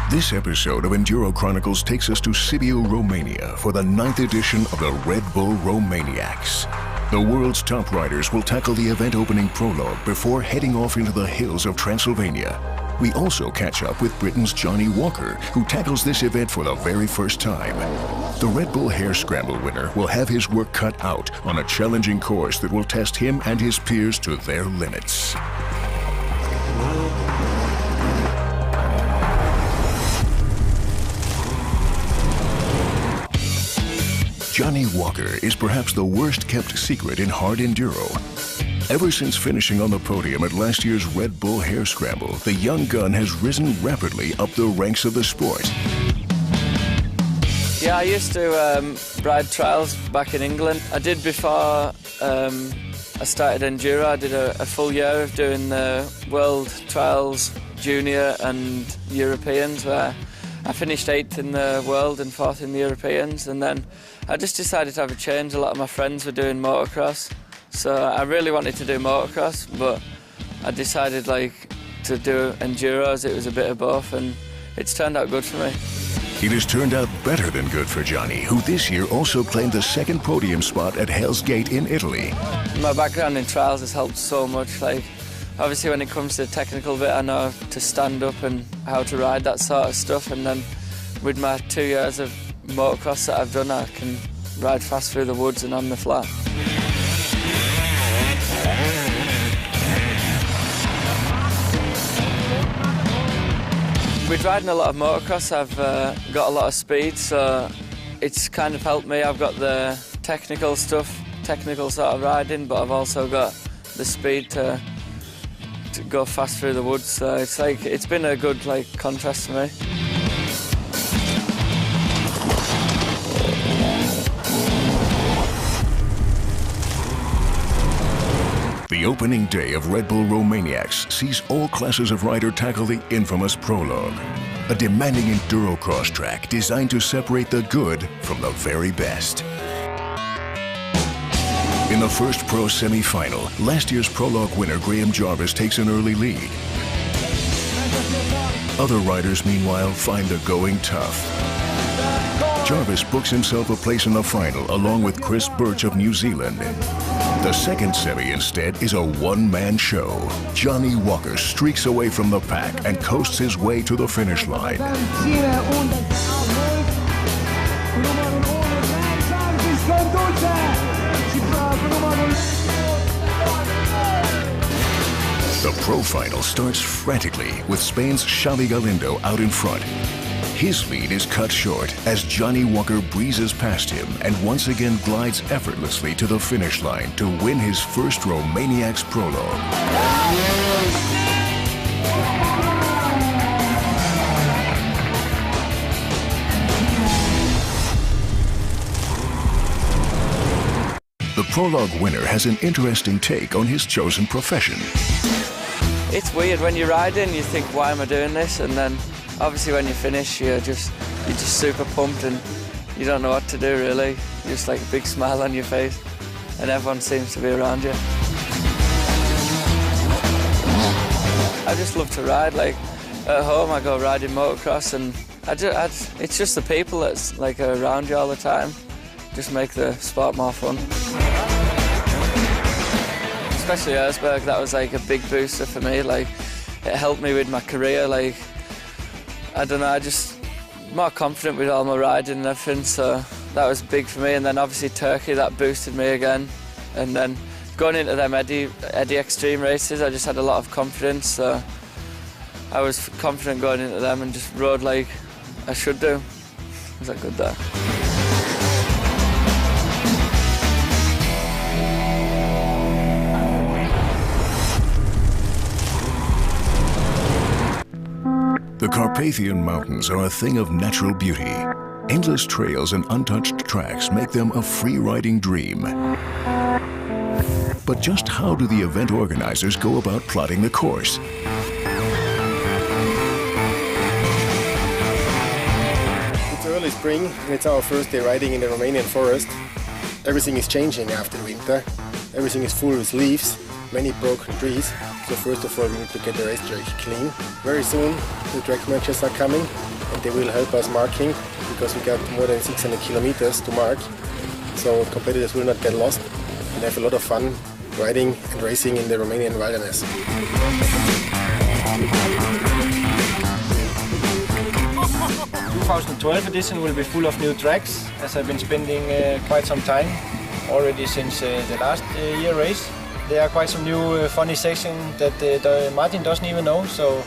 This episode of Enduro Chronicles takes us to Sibiu, Romania for the 9th edition of the Red Bull Romaniacs. The world's top riders will tackle the event opening prologue before heading off into the hills of Transylvania. We also catch up with Britain's Johnny Walker, who tackles this event for the very first time. The Red Bull Hare Scramble winner will have his work cut out on a challenging course that will test him and his peers to their limits. Johnny Walker is perhaps the worst-kept secret in hard enduro. Ever since finishing on the podium at last year's Red Bull Hare Scramble, the young gun has risen rapidly up the ranks of the sport. Yeah, I used to ride trials back in England. I did before I started Enduro. I did a full year of doing the World Trials, Junior and Europeans, where I finished 8th in the World and 4th in the Europeans, and then I just decided to have a change. A lot of my friends were doing motocross, so I really wanted to do motocross, but I decided to do Enduro as it was a bit of both, and it's turned out good for me. It has turned out better than good for Johnny, who this year also claimed the 2nd podium spot at Hell's Gate in Italy. My background in trials has helped so much. Obviously when it comes to the technical bit, I know to stand up and how to ride, that sort of stuff, and then with my 2 years of motocross that I've done, I can ride fast through the woods and on the flat. With riding a lot of motocross, I've got a lot of speed, so it's kind of helped me. I've got the technical stuff, technical sort of riding, but I've also got the speed to go fast through the woods, so it's been a good contrast to me. The opening day of Red Bull Romaniacs sees all classes of rider tackle the infamous prologue, a demanding enduro cross track designed to separate the good from the very best. In the first pro semi-final, last year's prologue winner Graham Jarvis takes an early lead. Other riders, meanwhile, find the going tough. Jarvis books himself a place in the final along with Chris Birch of New Zealand. The second semi, instead, is a one-man show. Johnny Walker streaks away from the pack and coasts his way to the finish line. The pro final starts frantically with Spain's Xavi Galindo out in front. His lead is cut short as Johnny Walker breezes past him and once again glides effortlessly to the finish line to win his first Romaniacs prologue. The prologue winner has an interesting take on his chosen profession. It's weird when you're riding, you think, why am I doing this? And then obviously when you finish, you're just super pumped and you don't know what to do really. Just a big smile on your face and everyone seems to be around you. I just love to ride. At home I go riding motocross and it's just the people that's around you all the time. Just make the sport more fun. Especially Erzberg, that was a big booster for me. It helped me with my career. I don't know, I just more confident with all my riding and everything, so that was big for me. And then obviously Turkey, that boosted me again. And then going into them Eddie Extreme races, I just had a lot of confidence, so I was confident going into them and just rode like I should do. Was that good there? The Carpathian Mountains are a thing of natural beauty. Endless trails and untouched tracks make them a free-riding dream. But just how do the event organizers go about plotting the course? It's early spring and it's our first day riding in the Romanian forest. Everything is changing after winter. Everything is full with leaves, many broken trees. So first of all, we need to get the racetrack clean. Very soon, the track matches are coming. and they will help us marking because we got more than 600 kilometers to mark. So competitors will not get lost and have a lot of fun riding and racing in the Romanian wilderness. 2012 edition will be full of new tracks, as I've been spending quite some time already since the last year race. There are quite some new funny sections that Martin doesn't even know, so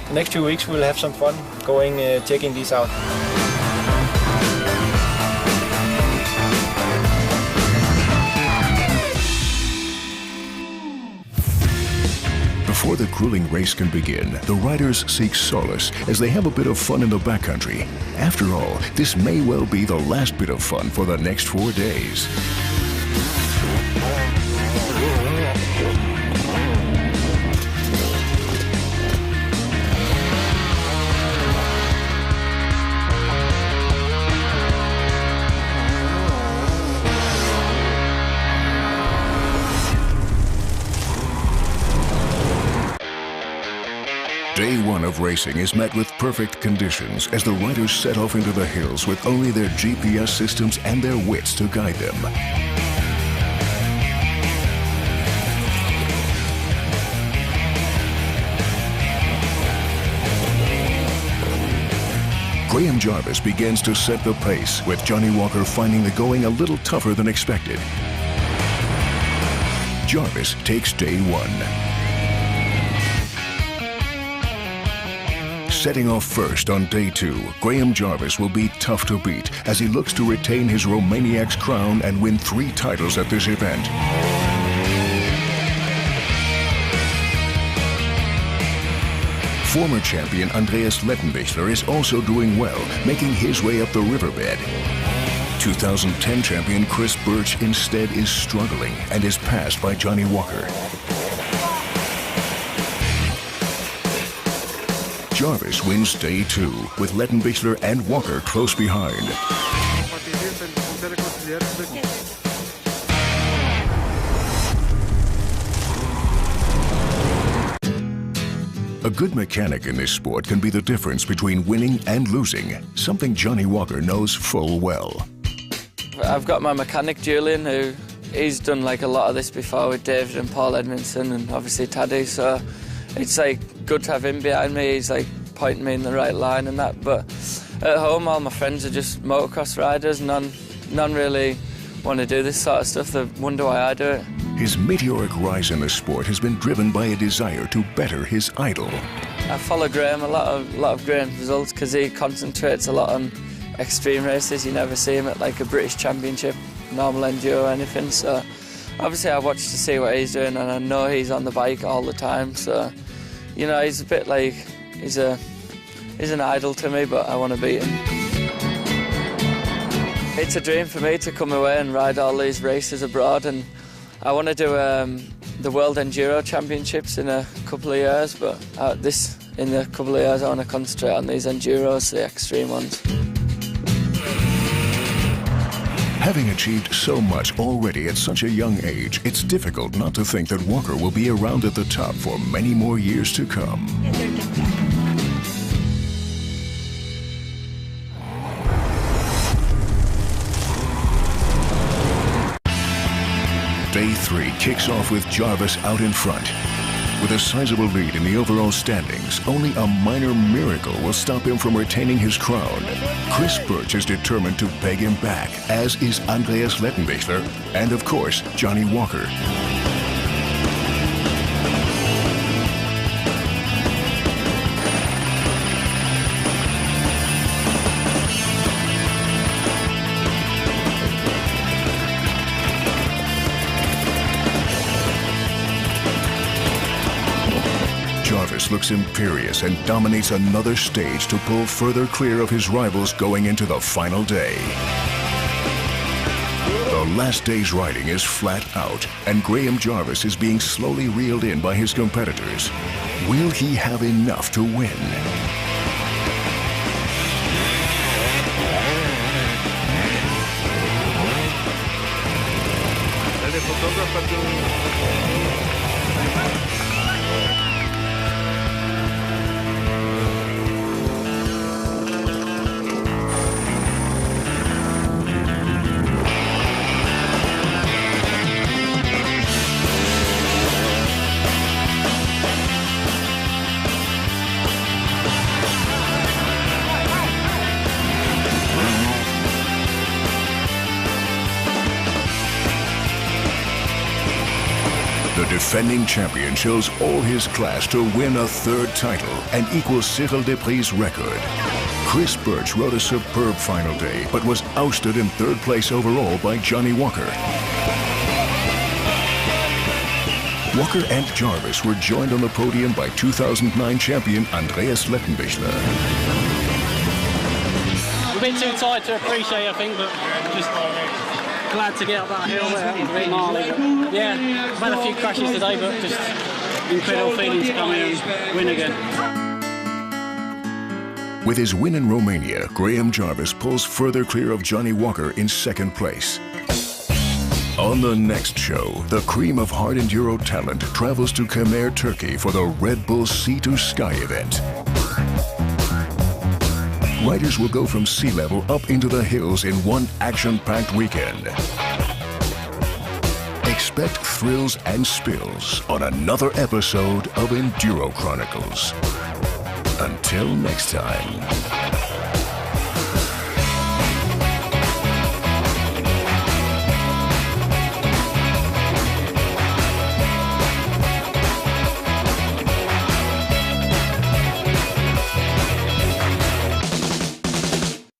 the next 2 weeks we'll have some fun going checking these out. Before the grueling race can begin, the riders seek solace as they have a bit of fun in the backcountry. After all, this may well be the last bit of fun for the next 4 days. Day one of racing is met with perfect conditions as the riders set off into the hills with only their GPS systems and their wits to guide them. Graham Jarvis begins to set the pace, with Johnny Walker finding the going a little tougher than expected. Jarvis takes day one. Setting off first on day two, Graham Jarvis will be tough to beat as he looks to retain his Romaniacs crown and win 3 titles at this event. Former champion Andreas Lettenbichler is also doing well, making his way up the riverbed. 2010 champion Chris Birch instead is struggling and is passed by Johnny Walker. Jarvis wins day two, with Lettenbichler and Walker close behind. A good mechanic in this sport can be the difference between winning and losing, something Johnny Walker knows full well. I've got my mechanic Julian, who he's done like a lot of this before with David and Paul Edmondson and obviously Taddy, so it's like good to have him behind me. He's like pointing me in the right line and that, but at home all my friends are just motocross riders. None really want to do this sort of stuff. They wonder why I do it. His meteoric rise in the sport has been driven by a desire to better his idol. I follow Graham, a lot of Graham's results, because he concentrates a lot on extreme races. You never see him at like a British Championship, normal enduro or anything, so obviously I watch to see what he's doing, and I know he's on the bike all the time, so you know, he's a bit like he's an idol to me, but I want to beat him. It's a dream for me to come away and ride all these races abroad, and I want to do the World Enduro Championships in a couple of years, but in a couple of years I want to concentrate on these Enduros, the extreme ones. Having achieved so much already at such a young age, it's difficult not to think that Walker will be around at the top for many more years to come. Day 3 kicks off with Jarvis out in front. With a sizable lead in the overall standings, only a minor miracle will stop him from retaining his crown. Chris Birch is determined to peg him back, as is Andreas Lettenbichler and, of course, Johnny Walker. Jarvis looks imperious and dominates another stage to pull further clear of his rivals going into the final day. The last day's riding is flat out, and Graham Jarvis is being slowly reeled in by his competitors. Will he have enough to win? defending champion shows all his class to win a third title and equals Cyril Despres' record. Chris Birch rode a superb final day, but was ousted in third place overall by Johnny Walker. Walker and Jarvis were joined on the podium by 2009 champion Andreas Lettenbichler. A bit too tight to appreciate, I think, but just glad to get up that hill there. It was a bit gnarly, but yeah, I've had a few crashes today, but just incredible feeling to come here and win again. With his win in Romania, Graham Jarvis pulls further clear of Johnny Walker in second place. On the next show, the cream of hard enduro talent travels to Kemer, Turkey for the Red Bull Sea to Sky event. Riders will go from sea level up into the hills in one action-packed weekend. Expect thrills and spills on another episode of Enduro Chronicles. Until next time.